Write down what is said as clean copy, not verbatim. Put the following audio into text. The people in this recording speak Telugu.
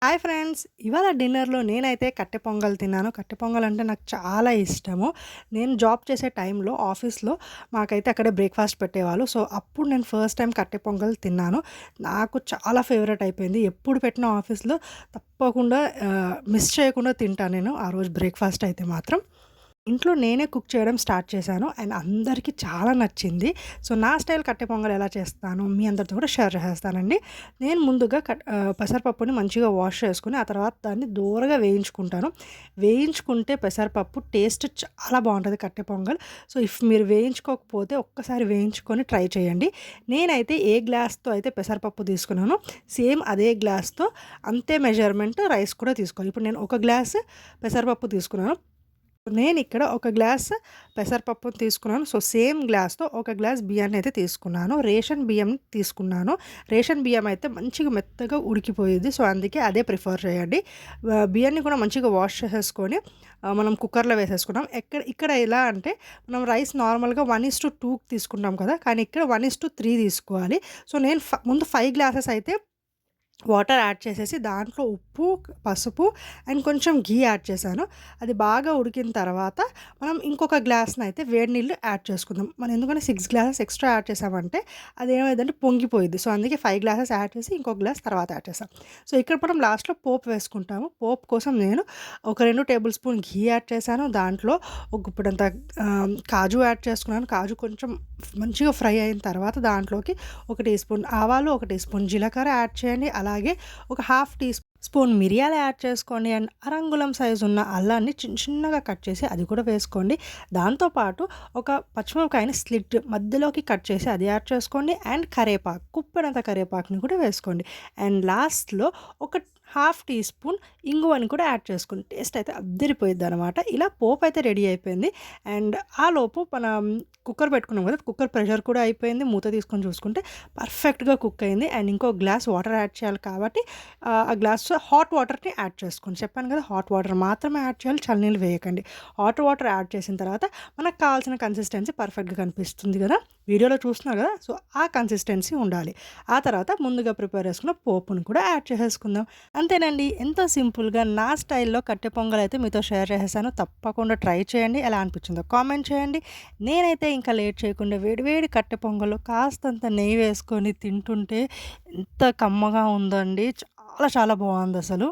Hi friends! ఇవాళ డిన్నర్‌లో నేనైతే కట్టె పొంగల్ తిన్నాను. కట్టె పొంగల్ అంటే నాకు చాలా ఇష్టము. నేను జాబ్ చేసే టైంలో ఆఫీస్‌లో మాకైతే అక్కడే బ్రేక్‌ఫాస్ట్ పెట్టేవాళ్ళు. సో, అప్పుడు నేను ఫస్ట్ టైమ్ కట్టె పొంగల్ తిన్నాను. నాకు చాలా ఫేవరెట్ అయిపోయింది. ఎప్పుడు పెట్టినా ఆఫీస్‌లో తప్పకుండా మిస్ చేయకుండా తింటా నేను ఆ రోజు బ్రేక్‌ఫాస్ట్ అయితే మాత్రం. ఇంట్లో నేనే కుక్ చేయడం స్టార్ట్ చేశాను. అండ్ అందరికీ చాలా నచ్చింది. సో, నా స్టైల్ కట్టె పొంగల్ ఎలా చేస్తాను మీ అందరితో కూడా షేర్ చేసేస్తానండి. నేను ముందుగా పెసరపప్పుని మంచిగా వాష్ చేసుకొని, ఆ తర్వాత దాన్ని దోరగా వేయించుకుంటాను. వేయించుకుంటే పెసరపప్పు టేస్ట్ చాలా బావుంటది కట్టె పొంగల్. సో, మీరు వేయించుకోకపోతే ఒక్కసారి వేయించుకొని ట్రై చేయండి. నేనైతే ఏ గ్లాస్‌తో అయితే పెసరపప్పు తీసుకున్నానో సేమ్ అదే గ్లాస్‌తో అంతే మెజర్‌మెంట్ రైస్ కూడా తీసుకోవాలి. ఇప్పుడు నేను ఒక గ్లాస్ పెసరపప్పు తీసుకున్నాను. నేనిక్కడ ఒక గ్లాస్ పెసరపప్పుని తీసుకున్నాను. సో, సేమ్ గ్లాస్‌తో ఒక గ్లాస్ బియ్యాన్నయితే తీసుకున్నాను. రేషన్ బియ్యం తీసుకున్నాను. రేషన్ బియ్యం అయితే మంచిగా మెత్తగా ఉడికిపోయిద్ది. సో, అందుకే అదే ప్రిఫర్ చేయండి. బియ్యాన్ని కూడా మంచిగా వాష్ చేసేసుకొని మనం కుక్కర్‌లో వేసేసుకున్నాం. ఇక్కడ ఎలా అంటే మనం రైస్ నార్మల్‌గా 1:2 తీసుకుంటాం కదా! కానీ ఇక్కడ 1:3 తీసుకోవాలి. సో, నేను ముందు 5 గ్లాసెస్ అయితే వాటర్ యాడ్ చేసేసి దాంట్లో ఉప్పు, పసుపు అండ్ కొంచెం ఘీ యాడ్ చేశాను. అది బాగా ఉడికిన తర్వాత మనం ఇంకొక గ్లాస్‌నైతే వేడి నీళ్ళు యాడ్ చేసుకుందాం. మనం ఎందుకంటే 6 గ్లాసెస్ ఎక్స్‌ట్రా యాడ్ చేసామంటే అదేమైద్దంటే పొంగిపోయిద్ది. సో, అందుకే 5 గ్లాసెస్ యాడ్ చేసి ఇంకొక గ్లాస్ తర్వాత యాడ్ చేశాం. సో, ఇక్కడ మనం లాస్ట్‌లో పోపు వేసుకుంటాము. పోపు కోసం నేను ఒక 2 టేబుల్ స్పూన్ ఘీ యాడ్ చేశాను. దాంట్లో ఒక గుప్పెడంత కాజు యాడ్ చేసుకున్నాను. కాజు కొంచెం మంచిగా ఫ్రై అయిన తర్వాత దాంట్లోకి ఒక టీ స్పూన్ ఆవాలు, ఒక టీ స్పూన్ జీలకర్ర యాడ్ చేయండి. అలాగే ఒక హాఫ్ టీ స్పూన్ మిరియాలు యాడ్ చేసుకోండి. అండ్ అరంగుళం సైజు ఉన్న అల్లాన్ని చిన్నగా కట్ చేసి అది కూడా వేసుకోండి. దాంతో పాటు ఒక పచ్చిమిరపకాయని స్లిట్ మధ్యలోకి కట్ చేసి అది యాడ్ చేసుకోండి. అండ్ కరివేపాకు కుప్పెడంత కరివేపాకుని కూడా వేసుకోండి. అండ్ లాస్ట్‌లో ఒక హాఫ్ టీ స్పూన్ ఇంగువని కూడా యాడ్ చేసుకోండి. టేస్ట్ అయితే అద్దిరిపోయిద్దనమాట. ఇలా పోపయితే రెడీ అయిపోయింది. అండ్ ఆలోపు మనం కుక్కర్ పెట్టుకున్నాం కదా! కుక్కర్ ప్రెషర్ కూడా అయిపోయింది. మూత తీసుకొని చూసుకుంటే పర్ఫెక్ట్‌గా కుక్ అయింది. అండ్ ఇంకో గ్లాస్ వాటర్ యాడ్ చేయాలి కాబట్టి ఆ గ్లాస్‌లో హాట్ వాటర్‌ని యాడ్ చేసుకోండి. చెప్పాను కదా! హాట్ వాటర్ మాత్రమే యాడ్ చేయాలి. చల్లనీళ్ళు వేయకండి. హాట్ వాటర్ యాడ్ చేసిన తర్వాత మనకు కావాల్సిన కన్సిస్టెన్సీ పర్ఫెక్ట్‌గా కనిపిస్తుంది కదా! వీడియోలో చూస్తున్నారు కదా! సో, ఆ కన్సిస్టెన్సీ ఉండాలి. ఆ తర్వాత ముందుగా ప్రిపేర్ చేసుకున్న పోపును కూడా యాడ్ చేసేసుకుందాం. అంతేనండి. ఎంతో సింపుల్‌గా నా స్టైల్‌లో కట్టె పొంగలైతే మీతో షేర్ చేసేసాను. తప్పకుండా ట్రై చేయండి. ఎలా అనిపించిందో కామెంట్ చేయండి. నేనైతే ఇంకా లేట్ చేయకుండా వేడి వేడి కట్టె పొంగలు కాస్తంత నెయ్యి వేసుకొని తింటుంటే ఎంత కమ్మగా ఉందండి. చాలా చాలా బావుందసలు.